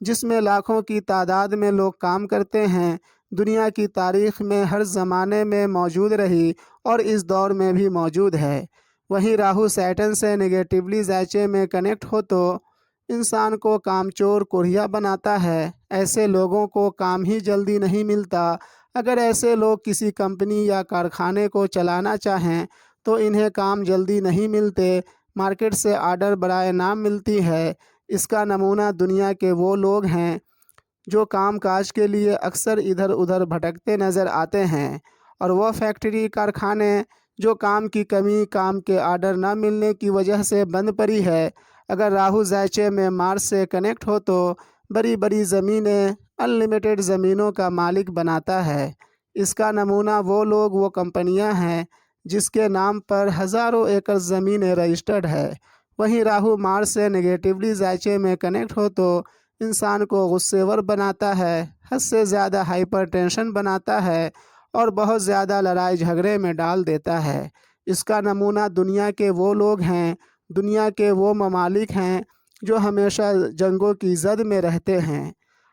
جس میں لاکھوں کی تعداد میں لوگ کام کرتے ہیں، دنیا کی تاریخ میں ہر زمانے میں موجود رہی اور اس دور میں بھی موجود ہے۔ وہیں راہو سیٹرن سے نگیٹیولی ذائچے میں کنیکٹ ہو تو انسان کو کام چور کوریا بناتا ہے۔ ایسے لوگوں کو کام ہی جلدی نہیں ملتا۔ اگر ایسے لوگ کسی کمپنی یا کارخانے کو چلانا چاہیں تو انہیں کام جلدی نہیں ملتے، مارکیٹ سے آرڈر برائے نام ملتی ہے۔ اس کا نمونہ دنیا کے وہ لوگ ہیں جو کام کاج کے لیے اکثر ادھر ادھر بھٹکتے نظر آتے ہیں، اور وہ فیکٹری کارخانے جو کام کی کمی، کام کے آرڈر نہ ملنے کی وجہ سے بند پڑی ہے۔ اگر راہو ذائچے میں مارس سے کنیکٹ ہو تو بڑی بڑی زمینیں ان لمیٹڈ زمینوں کا مالک بناتا ہے۔ اس کا نمونہ وہ لوگ، وہ کمپنیاں ہیں جس کے نام پر ہزاروں ایکڑ زمینیں رجسٹرڈ ہے۔ وہیں راہو مارس سے نگیٹیولی ذائچے میں کنیکٹ ہو تو انسان کو غصے ور بناتا ہے، حد سے زیادہ ہائپر ٹینشن بناتا ہے اور بہت زیادہ لڑائی جھگڑے میں ڈال دیتا ہے۔ اس کا نمونہ دنیا کے وہ لوگ ہیں، دنیا کے وہ ممالک ہیں جو ہمیشہ جنگوں کی زد میں رہتے ہیں۔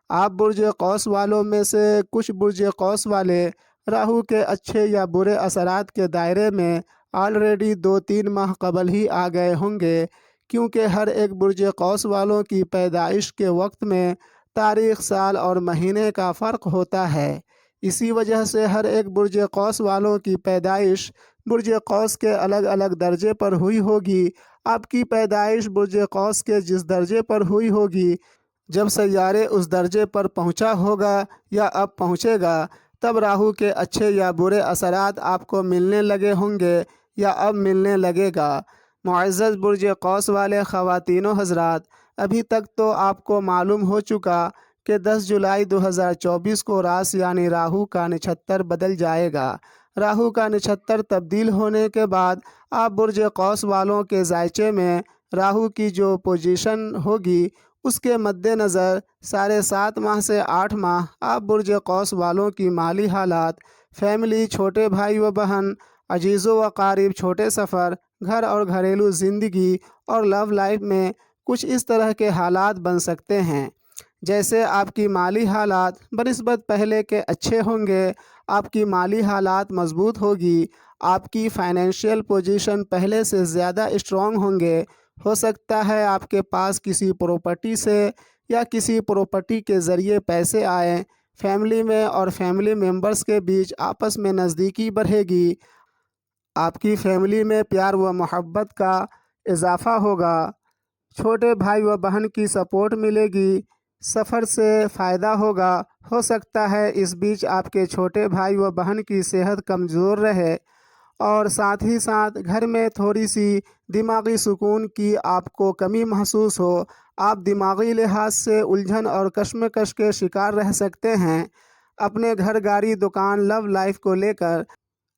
آپ برج قوس والوں میں سے کچھ برج قوس والے راہو کے اچھے یا برے اثرات کے دائرے میں آلریڈی 2-3 ماہ قبل ہی آ گئے ہوں گے، کیونکہ ہر ایک برج قوس والوں کی پیدائش کے وقت میں تاریخ، سال اور مہینے کا فرق ہوتا ہے۔ اسی وجہ سے ہر ایک برج قوس والوں کی پیدائش برج قوس کے الگ الگ درجے پر ہوئی ہوگی۔ آپ کی پیدائش برج قوس کے جس درجے پر ہوئی ہوگی، جب سیارے اس درجے پر پہنچا ہوگا یا اب پہنچے گا، تب راہو کے اچھے یا برے اثرات آپ کو ملنے لگے ہوں گے یا اب ملنے لگے گا۔ معزز برج قوس والے خواتین و حضرات، ابھی تک تو آپ کو معلوم ہو چکا کہ 10 جولائی 2024 کو راس یعنی راہو کا نچھتر بدل جائے گا۔ راہو کا نچھتر تبدیل ہونے کے بعد آپ برج قوس والوں کے ذائچے میں راہو کی جو پوزیشن ہوگی، اس کے مد نظر 7.5 ماہ سے 8 ماہ آپ برج قوس والوں کی مالی حالات، فیملی، چھوٹے بھائی و بہن، عزیز و اقارب، چھوٹے سفر، گھر اور گھریلو زندگی اور لو لائف میں کچھ اس طرح کے حالات بن سکتے ہیں۔ جیسے آپ کی مالی حالات بنسبت پہلے کے اچھے ہوں گے، آپ کی مالی حالات مضبوط ہوگی، آپ کی فائنینشیل پوزیشن پہلے سے زیادہ اسٹرانگ ہوں گے۔ ہو سکتا ہے آپ کے پاس کسی پراپرٹی سے یا کسی پراپرٹی کے ذریعے پیسے آئیں۔ فیملی میں اور فیملی ممبرز کے بیچ آپس میں نزدیکی بڑھے گی، آپ کی فیملی میں پیار و محبت کا اضافہ ہوگا، چھوٹے بھائی و بہن کی سپورٹ ملے گی، سفر سے فائدہ ہوگا۔ ہو سکتا ہے اس بیچ آپ کے چھوٹے بھائی و بہن کی صحت کمزور رہے اور ساتھ ہی ساتھ گھر میں تھوڑی سی دماغی سکون کی آپ کو کمی محسوس ہو۔ آپ دماغی لحاظ سے الجھن اور کشمکش کے شکار رہ سکتے ہیں اپنے گھر، گاڑی، دکان، لو لائف کو لے کر۔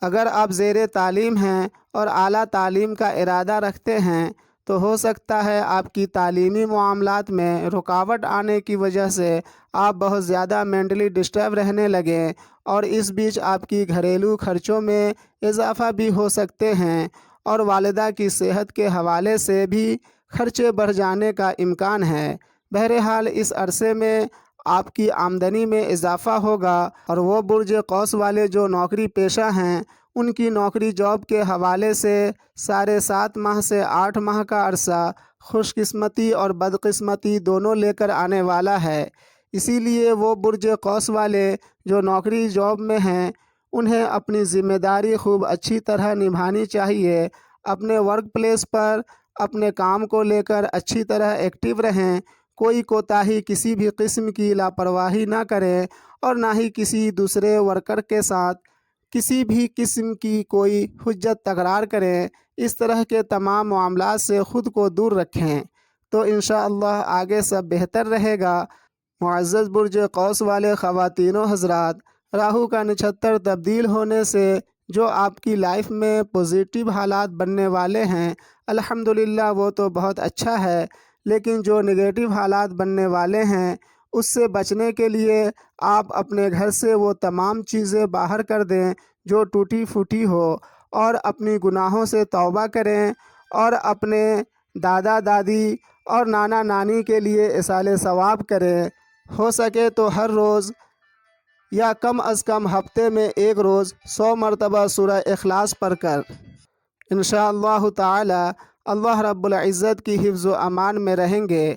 اگر آپ زیر تعلیم ہیں اور اعلیٰ تعلیم کا ارادہ رکھتے ہیں تو ہو سکتا ہے آپ کی تعلیمی معاملات میں رکاوٹ آنے کی وجہ سے آپ بہت زیادہ مینٹلی ڈسٹرب رہنے لگیں، اور اس بیچ آپ کی گھریلو خرچوں میں اضافہ بھی ہو سکتے ہیں، اور والدہ کی صحت کے حوالے سے بھی خرچے بڑھ جانے کا امکان ہے۔ بہرحال اس عرصے میں آپ کی آمدنی میں اضافہ ہوگا، اور وہ برج قوس والے جو نوکری پیشہ ہیں، ان کی نوکری جاب کے حوالے سے 7.5 ماہ سے 8 ماہ کا عرصہ خوش قسمتی اور بدقسمتی دونوں لے کر آنے والا ہے۔ اسی لیے وہ برج قوس والے جو نوکری جاب میں ہیں، انہیں اپنی ذمہ داری خوب اچھی طرح نبھانی چاہیے۔ اپنے ورک پلیس پر اپنے کام کو لے کر اچھی طرح ایکٹیو رہیں، کوئی کوتاہی، کسی بھی قسم کی لاپرواہی نہ کریں، اور نہ ہی کسی دوسرے ورکر کے ساتھ کسی بھی قسم کی کوئی حجت تکرار کریں۔ اس طرح کے تمام معاملات سے خود کو دور رکھیں تو انشاءاللہ آگے سب بہتر رہے گا۔ معزز برج قوس والے خواتین و حضرات، راہو کا نچھتر تبدیل ہونے سے جو آپ کی لائف میں پوزیٹیو حالات بننے والے ہیں، الحمدللہ وہ تو بہت اچھا ہے، لیکن جو نگیٹیو حالات بننے والے ہیں اس سے بچنے کے لیے آپ اپنے گھر سے وہ تمام چیزیں باہر کر دیں جو ٹوٹی پھوٹی ہو، اور اپنی گناہوں سے توبہ کریں، اور اپنے دادا دادی اور نانا نانی کے لیے ایصال ثواب کریں۔ ہو سکے تو ہر روز یا کم از کم ہفتے میں ایک روز 100 مرتبہ سورہ اخلاص پڑھ کر انشاءاللہ تعالی اللہ رب العزت کی حفظ و امان میں رہیں گے۔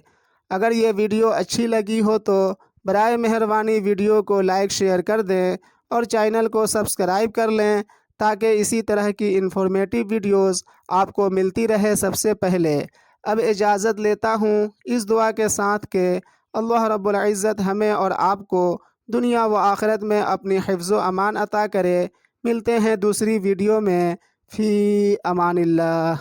اگر یہ ویڈیو اچھی لگی ہو تو برائے مہربانی ویڈیو کو لائک شیئر کر دیں اور چینل کو سبسکرائب کر لیں تاکہ اسی طرح کی انفارمیٹیو ویڈیوز آپ کو ملتی رہے سب سے پہلے۔ اب اجازت لیتا ہوں اس دعا کے ساتھ کہ اللہ رب العزت ہمیں اور آپ کو دنیا و آخرت میں اپنی حفظ و امان عطا کرے۔ ملتے ہیں دوسری ویڈیو میں، فی امان اللہ۔